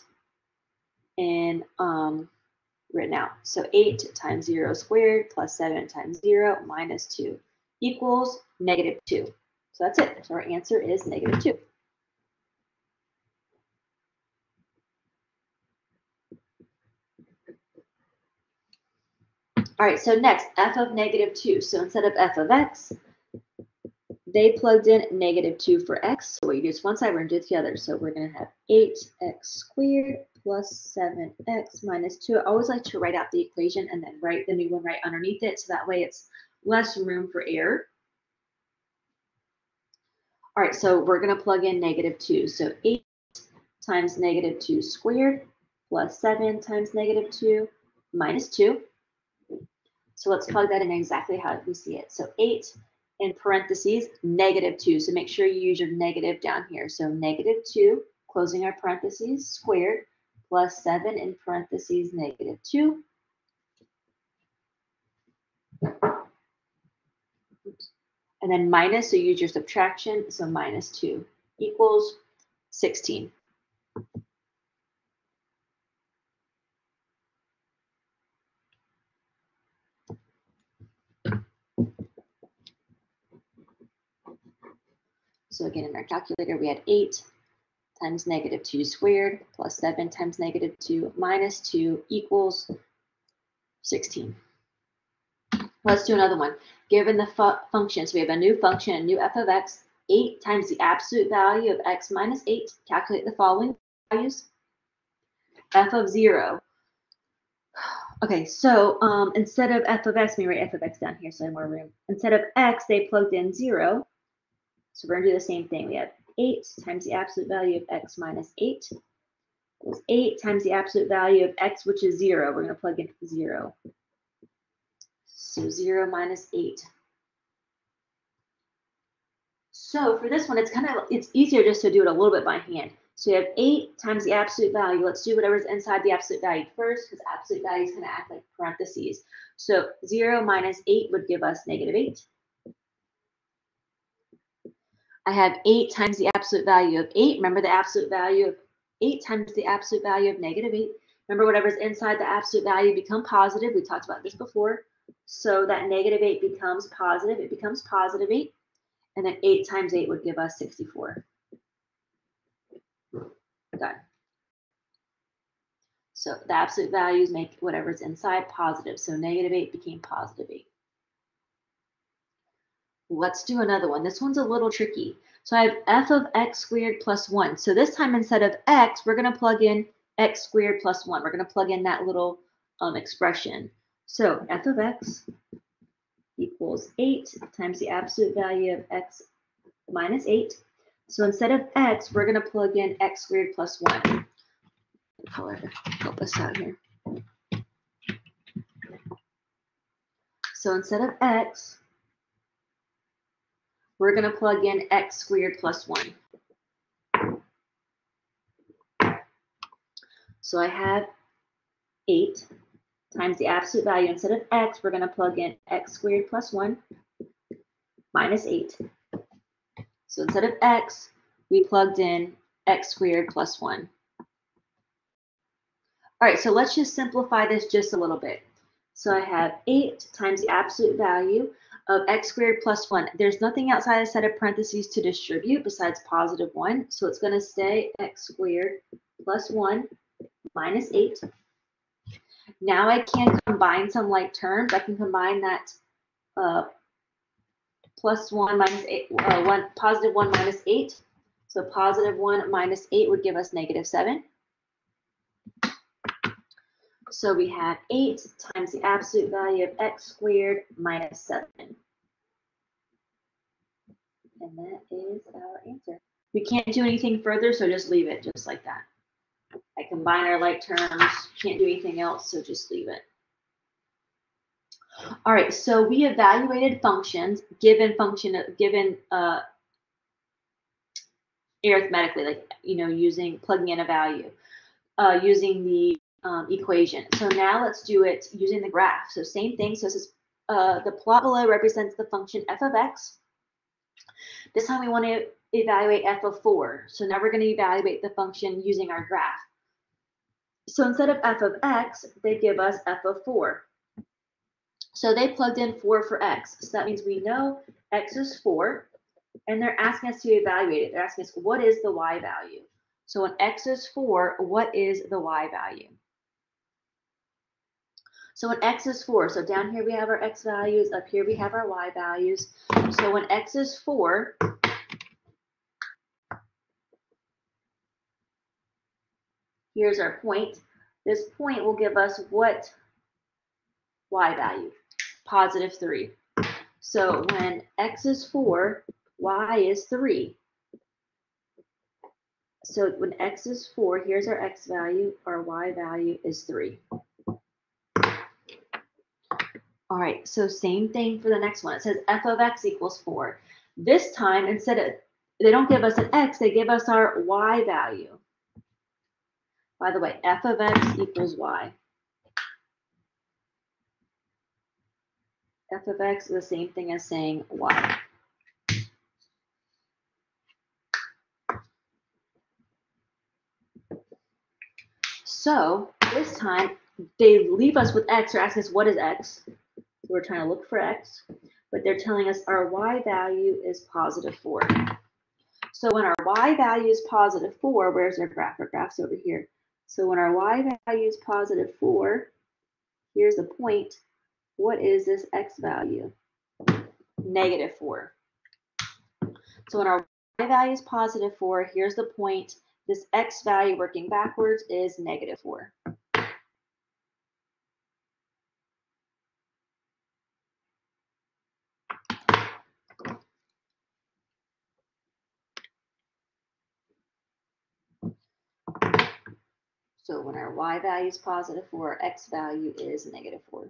in written out. So 8 times 0 squared plus 7 times 0 minus 2 equals negative 2. So that's it. So our answer is negative 2. All right, so next, f of negative 2. So instead of f of x, they plugged in negative 2 for x. So what you do is one side, we're going to do it together. So we're going to have 8x squared plus 7x minus 2. I always like to write out the equation and then write the new one right underneath it. So that way it's less room for error. All right, so we're going to plug in negative 2. So 8 times negative 2 squared plus 7 times negative 2 minus 2. So let's plug that in exactly how we see it. So 8 in parentheses, negative 2. So make sure you use your negative down here. So negative 2, closing our parentheses, squared, plus 7 in parentheses, negative 2. And then minus, so use your subtraction. So minus 2 equals 16. So again, in our calculator, we had 8 times negative 2 squared plus 7 times negative 2 minus 2 equals 16. Let's do another one. Given the function, so we have a new function, a new f of x, 8 times the absolute value of x minus 8. Calculate the following values. F of 0. Okay, so instead of f of x, let me write f of x down here so I have more room. Instead of x, they plugged in 0. So we're going to do the same thing. We have 8 times the absolute value of x minus 8 equals 8 times the absolute value of x, which is 0. We're going to plug in 0. So 0 minus 8. So for this one, it's easier just to do it a little bit by hand. So you have 8 times the absolute value. Let's do whatever's inside the absolute value first, because absolute value is going to act like parentheses. So 0 minus 8 would give us negative 8. I have 8 times the absolute value of 8. Remember the absolute value of 8 times the absolute value of negative 8. Remember, whatever's inside the absolute value become positive. We talked about this before. So that negative 8 becomes positive. It becomes positive 8. And then 8 times 8 would give us 64. Done. So the absolute values make whatever's inside positive. So negative 8 became positive 8. Let's do another one. This one's a little tricky. So I have f of x squared plus 1. So this time instead of x, we're going to plug in x squared plus 1. We're going to plug in that little expression. So f of x equals 8 times the absolute value of x minus 8. So instead of x, we're going to plug in x squared plus 1. Color to help us out here. So instead of x, we're going to plug in x squared plus 1. So I have 8 times the absolute value. Instead of x, we're going to plug in x squared plus 1. minus 8. So instead of x, we plugged in x squared plus 1. All right, so let's just simplify this just a little bit. So I have 8 times the absolute value of x squared plus 1. There's nothing outside a set of parentheses to distribute besides positive 1. So it's going to stay x squared plus 1 minus 8. Now I can combine some like terms. I can combine that plus 1 minus 8, positive 1 minus 8. So positive 1 minus 8 would give us negative 7. So we have 8 times the absolute value of x squared minus 7. And that is our answer. We can't do anything further, so just leave it just like that. I combine our like terms, can't do anything else, so just leave it. All right, so we evaluated functions given arithmetically, like using plugging in a value, using the equation. So now let's do it using the graph. So same thing. So this is the plot below represents the function f of x. This time we want to evaluate f of 4. So now we're going to evaluate the function using our graph. So instead of f of x, they give us f of 4. So they plugged in 4 for x. So that means we know x is 4, and they're asking us to evaluate it. They're asking us, what is the y value? So when x is 4, what is the y value? So when x is 4, so down here we have our x values, up here we have our y values. So when x is 4, here's our point. This point will give us what y value? Positive 3. So when x is 4, y is 3. So when x is 4, here's our x value, our y value is 3. All right, so same thing for the next one. It says f of x equals 4. This time, instead of, they don't give us an x, they give us our y value. By the way, f of x equals y. F of x is the same thing as saying y. So this time, they leave us with x, or ask us what is x. So we're trying to look for x, but they're telling us our y value is positive 4. So when our y value is positive 4, where's our graph? Our graph's over here. So when our y value is positive 4, here's the point. What is this x value? Negative 4. So when our y value is positive 4, here's the point. This x value working backwards is negative 4. So when our y value is positive 4, x value is negative 4.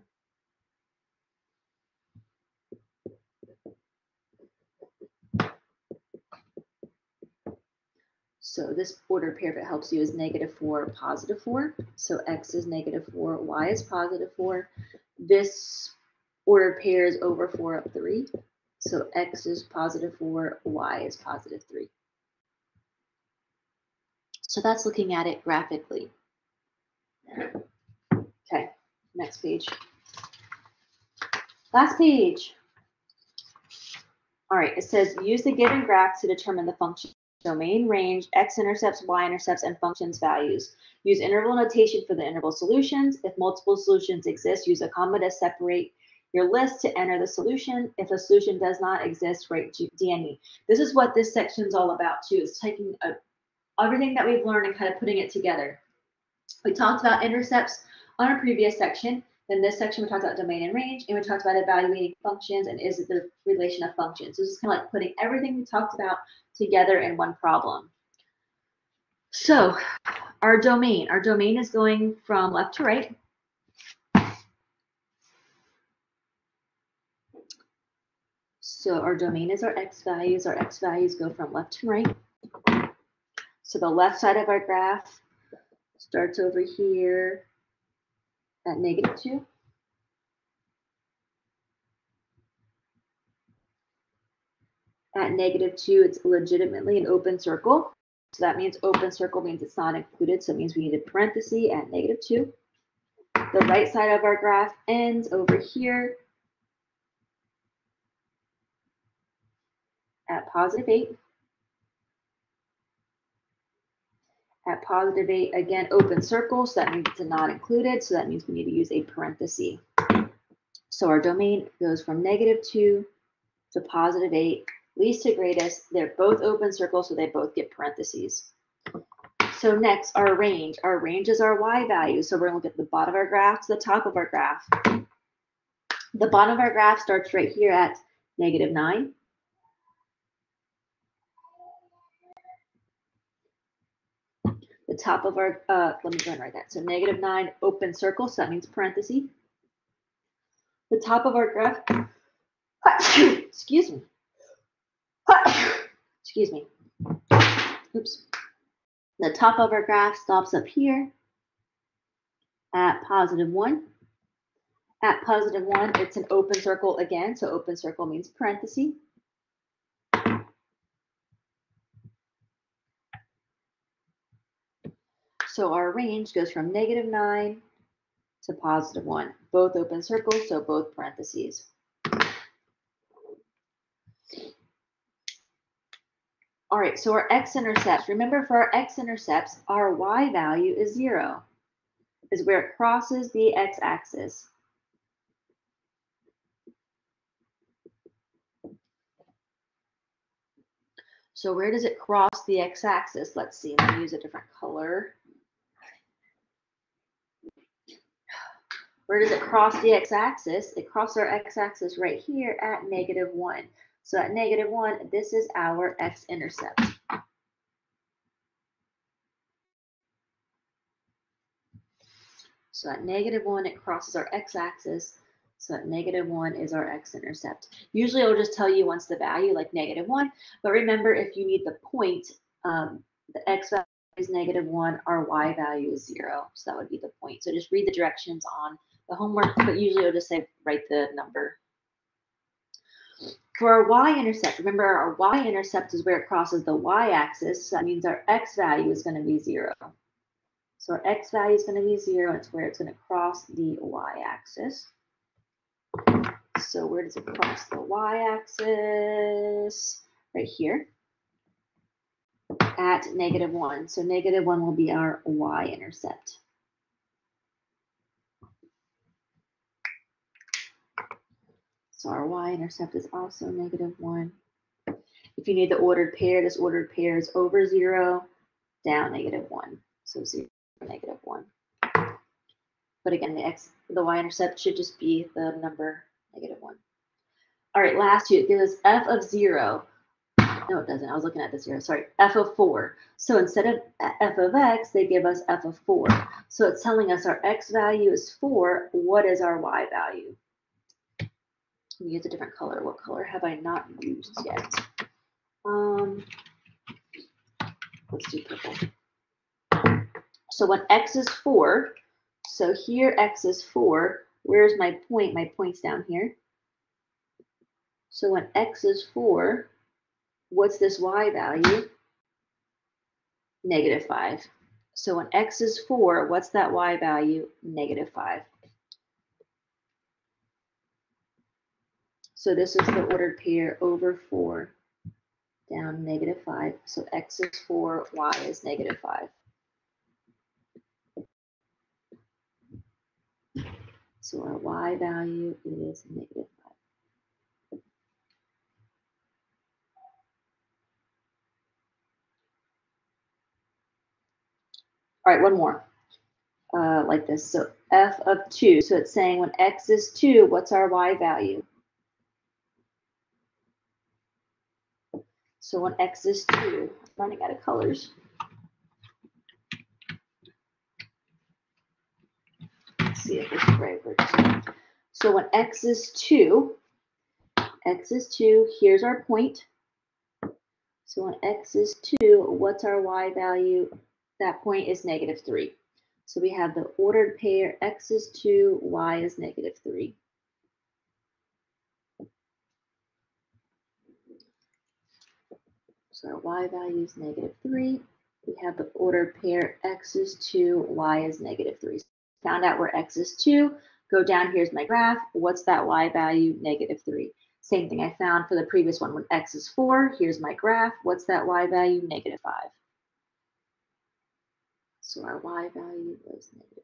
So this ordered pair, if it helps you, is negative 4, positive 4. So x is negative 4, y is positive 4. This ordered pair is over 4 up 3. So x is positive 4, y is positive 3. So that's looking at it graphically. Okay, next page. Last page. All right, it says use the given graph to determine the function domain, range, x-intercepts, y-intercepts, and functions values. Use interval notation for the interval solutions. If multiple solutions exist, use a comma to separate your list to enter the solution. If a solution does not exist, write DNE. This is what this section is all about too, is taking everything that we've learned and kind of putting it together. We talked about intercepts on a previous section. In this section, we talked about domain and range, and we talked about evaluating functions and is it the relation of functions. So this is kind of like putting everything we talked about together in one problem. So our domain is going from left to right. So our domain is our x values. Our x values go from left to right. So the left side of our graph starts over here at -2. At -2, it's legitimately an open circle. So that means open circle means it's not included. So it means we need a parenthesis at -2. The right side of our graph ends over here at +8. At +8, again, open circle. So that means it's a not included. So that means we need to use a parenthesis. So our domain goes from -2 to +8, least to greatest. They're both open circles, so they both get parentheses. So next, our range. Our range is our y value. So we're going to look at the bottom of our graph to the top of our graph. The bottom of our graph starts right here at -9. The top of our, let me go and write that. So -9, open circle, so that means parenthesis. The top of our graph, excuse me. Excuse me. Oops. The top of our graph stops up here at +1. At +1, it's an open circle again, so open circle means parenthesis. So our range goes from -9 to +1, both open circles, so both parentheses. All right, so our x-intercepts, remember for our x-intercepts, our y value is 0, is where it crosses the x-axis. So where does it cross the x-axis? Let's see, let me use a different color. Where does it cross the x-axis? It crosses our x-axis right here at -1. So at -1, this is our x-intercept. So at -1, it crosses our x-axis. So at -1 is our x-intercept. Usually it'll just tell you once the value, like -1. But remember, if you need the point, the x value is -1, our y value is 0. So that would be the point. So just read the directions on the homework, but usually it'll just say write the number. For our y-intercept, remember our y-intercept is where it crosses the y-axis. So that means our x value is going to be 0. So our x value is going to be 0. It's where it's going to cross the y-axis. So where does it cross the y-axis? Right here at -1. So -1 will be our y-intercept. So our y-intercept is also -1. If you need the ordered pair, this ordered pair is over 0, down -1. So 0, -1. But again, the y-intercept should just be the number -1. All right, last two, it gives us f of 0. No, it doesn't. I was looking at the 0. Sorry, f of 4. So instead of f of x, they give us f of 4. So it's telling us our x value is 4. What is our y value? Let me use a different color. What color have I not used yet? Let's do purple. So when x is 4, so here x is 4. Where's my point? My point's down here. So when x is 4, what's this y value? -5. So when x is 4, what's that y value? -5. So this is the ordered pair over 4, down -5. So x is 4, y is -5. So our y value is -5. All right, one more. Like this. So f of 2. So it's saying when x is 2, what's our y value? So when x is 2, I'm running out of colors. Let's see if this is right. So when x is 2, here's our point. So when x is 2, what's our y value? That point is -3. So we have the ordered pair, x is 2, y is -3. So our y value is -3. We have the ordered pair x is 2, y is -3. Found out where x is 2. Go down, here's my graph. What's that y value? -3. Same thing I found for the previous one. When x is 4, here's my graph. What's that y value? -5. So our y value was -3.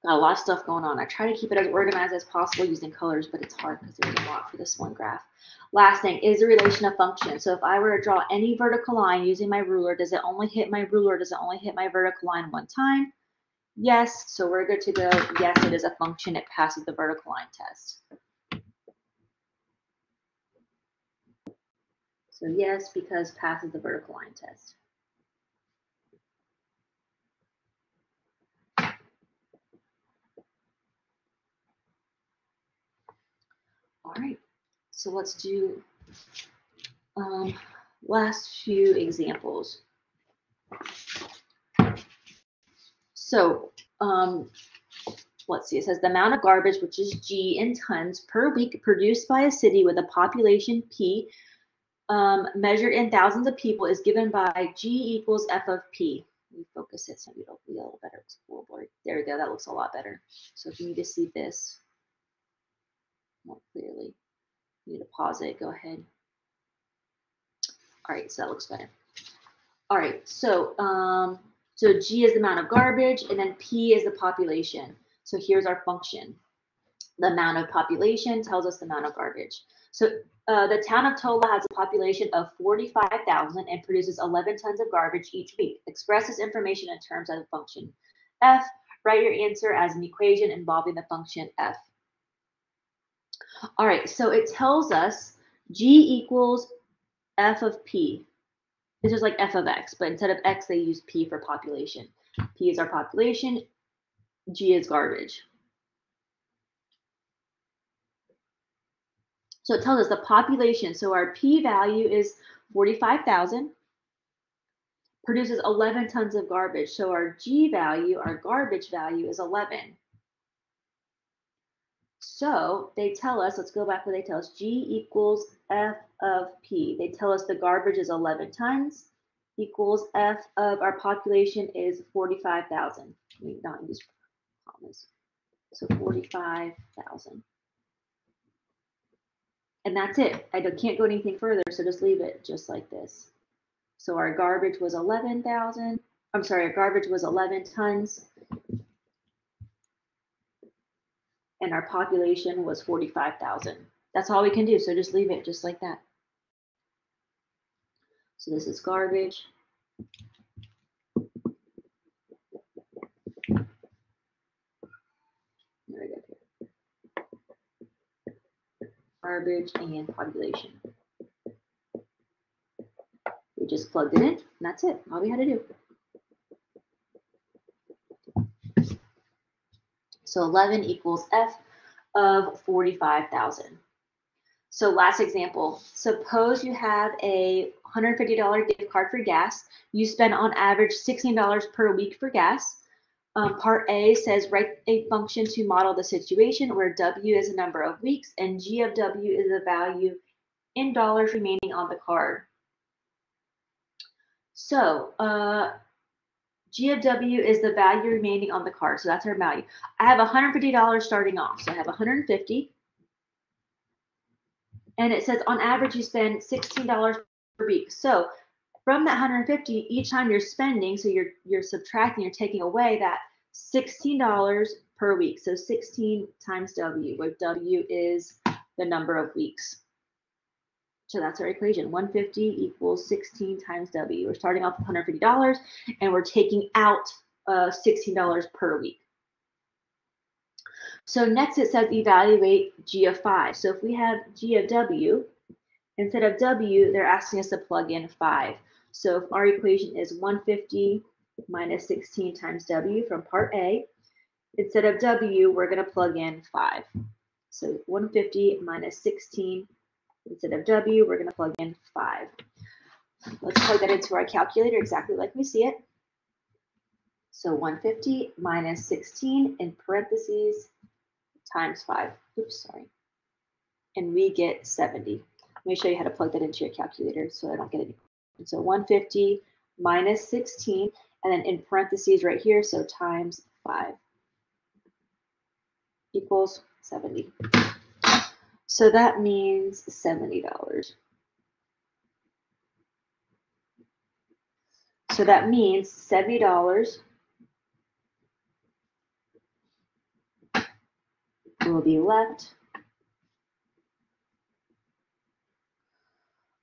Got a lot of stuff going on. I try to keep it as organized as possible using colors, but it's hard because there's a lot for this one graph. Last thing is the relation of functions. So if I were to draw any vertical line using my ruler, does it only hit my ruler? Does it only hit my vertical line one time? Yes, so we're good to go. Yes, it is a function. It passes the vertical line test. So yes, because passes the vertical line test. All right, so let's do last few examples. So let's see, it says the amount of garbage, which is G in tons per week produced by a city with a population P measured in thousands of people is given by G equals F of P. Let me focus it so it'll be a little better. It's a little blurry. There we go, that looks a lot better. So if you need to see this more clearly, you need to pause it, go ahead. All right, so that looks better. All right, so so G is the amount of garbage, and then P is the population. So here's our function. The amount of population tells us the amount of garbage. So the town of Tola has a population of 45,000 and produces 11 tons of garbage each week. Express this information in terms of the function f. Write your answer as an equation involving the function f. All right, so it tells us G equals f of p. It's just like f of x, but instead of x, they use p for population. P is our population, G is garbage. So it tells us the population. So our P value is 45,000, produces 11 tons of garbage. So our G value, our garbage value is 11. So they tell us, let's go back where they tell us, G equals F of P. They tell us the garbage is 11 tons equals F of our population is 45,000. Let me not use commas. So 45,000. And that's it. I can't go anything further, so just leave it just like this. So our garbage was 11,000. I'm sorry, our garbage was 11 tons. And our population was 45,000. That's all we can do. So just leave it just like that. So this is garbage. There we go. Garbage and population. We just plugged it in, and that's it. All we had to do. So 11 equals F of 45,000. So last example, suppose you have a $150 gift card for gas. You spend on average $16 per week for gas. Part A says write a function to model the situation where W is the number of weeks and G of W is the value in dollars remaining on the card. So G of W is the value remaining on the card. So that's our value. I have $150 starting off. So I have 150. And it says on average you spend $16 per week. So from that 150, each time you're spending, so you're subtracting, you're taking away that $16 per week. So 16 times W, where W is the number of weeks. So that's our equation. 150 equals 16 times W. We're starting off with $150 and we're taking out $16 per week. So next it says evaluate G of 5. So if we have G of W, instead of W, they're asking us to plug in 5. So if our equation is 150 minus 16 times W from part A, instead of W, we're going to plug in 5. So 150 minus 16, instead of W, we're going to plug in 5. Let's plug that into our calculator exactly like we see it. So 150 minus 16 in parentheses times 5. Oops, sorry. And we get 70. Let me show you how to plug that into your calculator so I don't get any. So 150 minus 16, and then in parentheses right here, so times 5 equals 70. So that means $70. So that means $70 will be left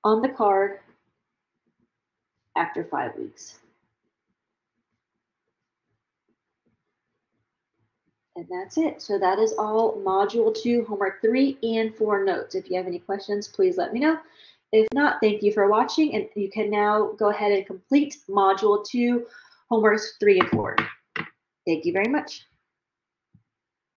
on the card after 5 weeks. And that's it. So that is all Module 2, Homework 3 and 4 notes. If you have any questions, please let me know. If not, thank you for watching, and you can now go ahead and complete Module 2, Homeworks 3 and 4. Thank you very much.